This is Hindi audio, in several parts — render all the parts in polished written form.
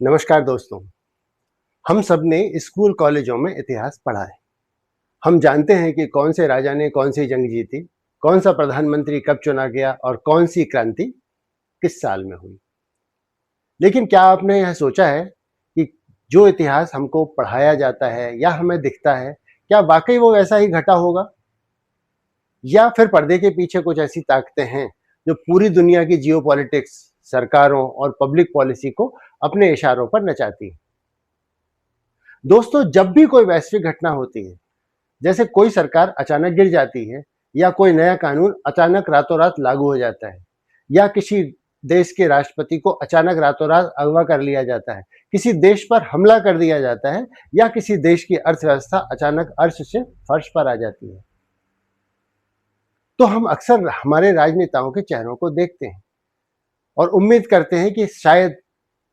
नमस्कार दोस्तों, हम सब ने स्कूल कॉलेजों में इतिहास पढ़ा है। हम जानते हैं कि कौन से राजा ने कौन सी जंग जीती, कौन सा प्रधानमंत्री कब चुना गया और कौन सी क्रांति किस साल में हुई। लेकिन क्या आपने यह सोचा है कि जो इतिहास हमको पढ़ाया जाता है या हमें दिखता है, क्या वाकई वो वैसा ही घटा होगा, या फिर पर्दे के पीछे कुछ ऐसी ताकतें हैं जो पूरी दुनिया की जियोपॉलिटिक्स, सरकारों और पब्लिक पॉलिसी को अपने इशारों पर नचाती है। दोस्तों, जब भी कोई वैश्विक घटना होती है, जैसे कोई सरकार अचानक गिर जाती है या कोई नया कानून अचानक रातों रात लागू हो जाता है, या किसी देश के राष्ट्रपति को अचानक रातों रात अगवा कर लिया जाता है, किसी देश पर हमला कर दिया जाता है, या किसी देश की अर्थव्यवस्था अचानक अर्श से फर्श पर आ जाती है, तो हम अक्सर हमारे राजनेताओं के चेहरों को देखते हैं और उम्मीद करते हैं कि शायद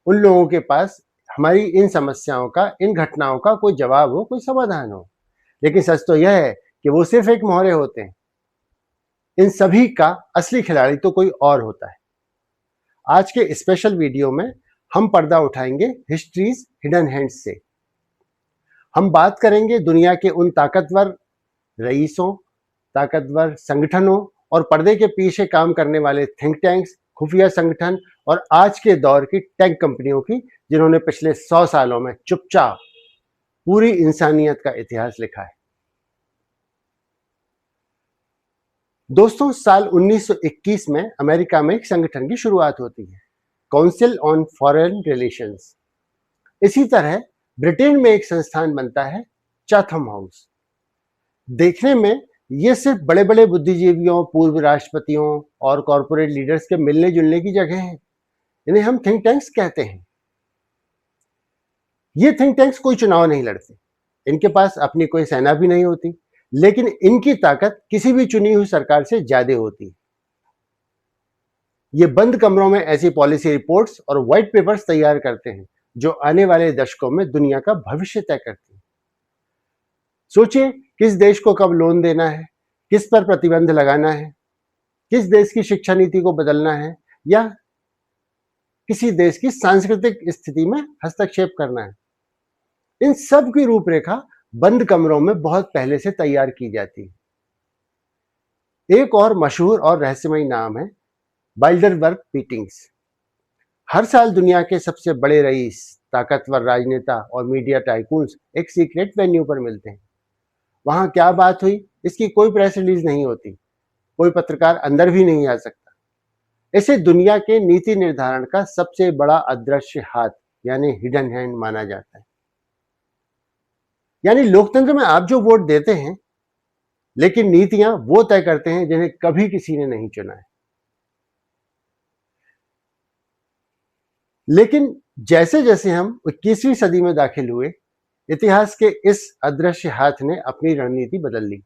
उन लोगों के पास हमारी इन समस्याओं का, इन घटनाओं का कोई जवाब हो, कोई समाधान हो। लेकिन सच तो यह है कि वो सिर्फ एक मोहरे होते हैं। इन सभी का असली खिलाड़ी तो कोई और होता है। आज के स्पेशल वीडियो में हम पर्दा उठाएंगे हिस्ट्रीज हिडन हैंड्स से। हम बात करेंगे दुनिया के उन ताकतवर रईसों, ताकतवर संगठनों और पर्दे के पीछे काम करने वाले थिंक टैंक्स, खुफिया संगठन और आज के दौर की टेक कंपनियों की, जिन्होंने पिछले 100 सालों में चुपचाप पूरी इंसानियत का इतिहास लिखा है। दोस्तों, साल 1921 में अमेरिका में एक संगठन की शुरुआत होती है, काउंसिल ऑन फॉरेन रिलेशंस। इसी तरह ब्रिटेन में एक संस्थान बनता है, चाथम हाउस। देखने में ये सिर्फ बड़े बड़े बुद्धिजीवियों, पूर्व राष्ट्रपतियों और कॉरपोरेट लीडर्स के मिलने जुलने की जगह है। इन्हें हम थिंक टैंक्स कहते हैं। ये थिंक टैंक्स कोई चुनाव नहीं लड़ते, इनके पास अपनी कोई सेना भी नहीं होती, लेकिन इनकी ताकत किसी भी चुनी हुई सरकार से ज्यादा होती है। ये बंद कमरों में ऐसी पॉलिसी रिपोर्ट्स और व्हाइट पेपर्स तैयार करते हैं जो आने वाले दशकों में दुनिया का भविष्य तय करती है। सोचिए, किस देश को कब लोन देना है, किस पर प्रतिबंध लगाना है, किस देश की शिक्षा नीति को बदलना है, या किसी देश की सांस्कृतिक स्थिति में हस्तक्षेप करना है। इन सब की रूपरेखा बंद कमरों में बहुत पहले से तैयार की जाती है। एक और मशहूर और रहस्यमयी नाम है बाइल्डरबर्ग मीटिंग्स। हर साल दुनिया के सबसे बड़े रईस, ताकतवर राजनेता और मीडिया टाइकून्स एक सीक्रेट वेन्यू पर मिलते हैं। वहां क्या बात हुई, इसकी कोई प्रेस रिलीज नहीं होती, कोई पत्रकार अंदर भी नहीं आ सकता। इसे दुनिया के नीति निर्धारण का सबसे बड़ा अदृश्य हाथ यानी हिडन हैंड माना जाता है। यानी लोकतंत्र में आप जो वोट देते हैं, लेकिन नीतियां वो तय करते हैं जिन्हें कभी किसी ने नहीं चुना है। लेकिन जैसे जैसे हम 21वीं सदी में दाखिल हुए, इतिहास के इस अदृश्य हाथ ने अपनी रणनीति बदल ली।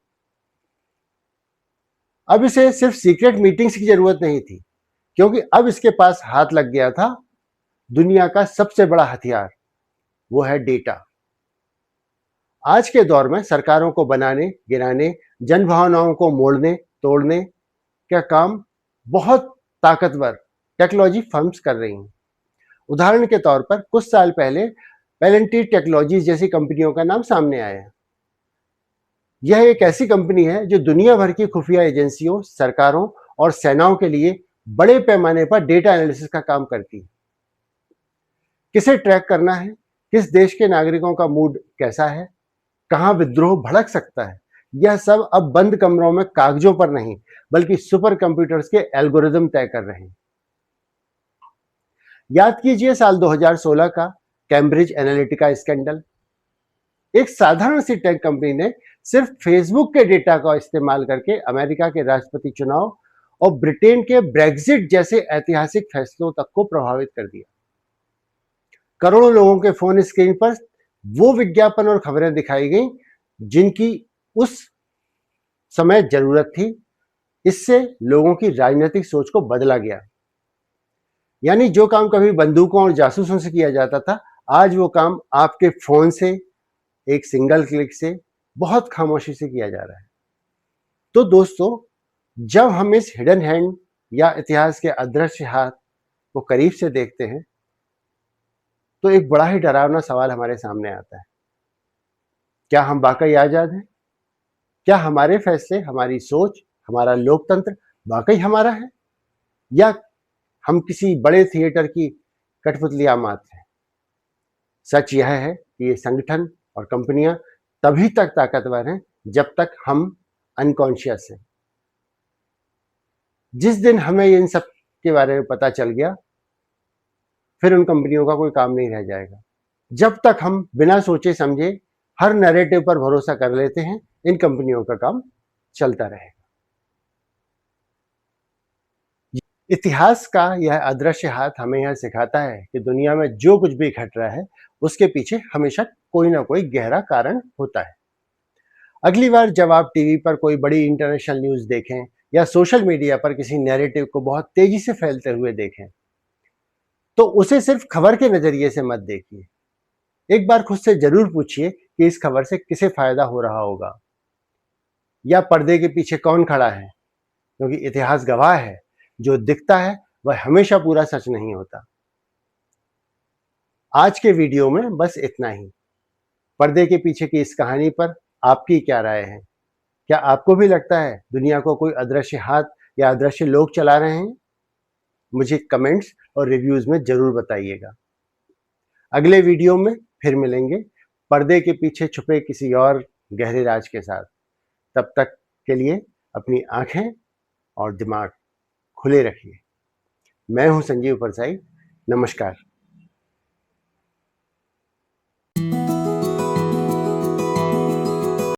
अब इसे सिर्फ सीक्रेट मीटिंग्स की जरूरत नहीं थी, क्योंकि अब इसके पास हाथ लग गया था दुनिया का सबसे बड़ा हथियार, वो है डेटा। आज के दौर में सरकारों को बनाने, गिराने, जनभावनाओं को मोड़ने, तोड़ने का काम बहुत ताकतवर टेक्नोलॉजी फर्म्स कर रही हैं। उदाहरण के तौर पर कुछ साल पहले पेलेंटी टेक्नोलॉजीज जैसी कंपनियों का नाम सामने आया है। यह एक ऐसी कंपनी है जो दुनिया भर की खुफिया एजेंसियों, सरकारों और सेनाओं के लिए बड़े पैमाने पर डेटा एनालिसिस का काम करती है। किसे ट्रैक करना है, किस देश के नागरिकों का मूड कैसा है, कहां विद्रोह भड़क सकता है, यह सब अब बंद कमरों में कागजों पर नहीं, बल्कि सुपर कंप्यूटर्स के एल्गोरिदम तय कर रहे हैं। याद कीजिए साल 2016 का कैम्ब्रिज एनालिटिका स्कैंडल। एक साधारण सी टेक कंपनी ने सिर्फ फेसबुक के डेटा का इस्तेमाल करके अमेरिका के राष्ट्रपति चुनाव और ब्रिटेन के ब्रेग्जिट जैसे ऐतिहासिक फैसलों तक को प्रभावित कर दिया। करोड़ों लोगों के फोन स्क्रीन पर वो विज्ञापन और खबरें दिखाई गई जिनकी उस समय जरूरत थी। इससे लोगों की राजनीतिक सोच को बदला गया। यानी जो काम कभी बंदूकों और जासूसों से किया जाता था, आज वो काम आपके फोन से एक सिंगल क्लिक से बहुत खामोशी से किया जा रहा है। तो दोस्तों, जब हम इस हिडन हैंड या इतिहास के अदृश्य हाथ वो करीब से देखते हैं तो एक बड़ा ही डरावना सवाल हमारे सामने आता है। क्या हम वाकई आजाद हैं? क्या हमारे फैसले, हमारी सोच, हमारा लोकतंत्र वाकई हमारा है, या हम किसी बड़े थिएटर की कठपुतलियां मात्र हैं? सच यह है कि ये संगठन और कंपनियां तभी तक ताकतवर हैं जब तक हम अनकॉन्शियस हैं। जिस दिन हमें इन सब के बारे में पता चल गया, फिर उन कंपनियों का कोई काम नहीं रह जाएगा। जब तक हम बिना सोचे समझे हर नैरेटिव पर भरोसा कर लेते हैं, इन कंपनियों का काम चलता रहेगा। इतिहास का यह अदृश्य हाथ हमें यह सिखाता है कि दुनिया में जो कुछ भी घट रहा है, उसके पीछे हमेशा कोई ना कोई गहरा कारण होता है। अगली बार जब आप टीवी पर कोई बड़ी इंटरनेशनल न्यूज़ देखें या सोशल मीडिया पर किसी नैरेटिव को बहुत तेजी से फैलते हुए देखें, तो उसे सिर्फ खबर के नजरिए से मत देखिए। एक बार खुद से जरूर पूछिए कि इस खबर से किसे फायदा हो रहा होगा, या पर्दे के पीछे कौन खड़ा है, क्योंकि इतिहास गवाह है, जो दिखता है वह हमेशा पूरा सच नहीं होता। आज के वीडियो में बस इतना ही। पर्दे के पीछे की इस कहानी पर आपकी क्या राय है? क्या आपको भी लगता है दुनिया को कोई अदृश्य हाथ या अदृश्य लोग चला रहे हैं? मुझे कमेंट्स और रिव्यूज में जरूर बताइएगा। अगले वीडियो में फिर मिलेंगे पर्दे के पीछे छुपे किसी और गहरे राज के साथ। तब तक के लिए अपनी आंखें और दिमाग खुले रखिए। मैं हूं संजीव परसाई। नमस्कार।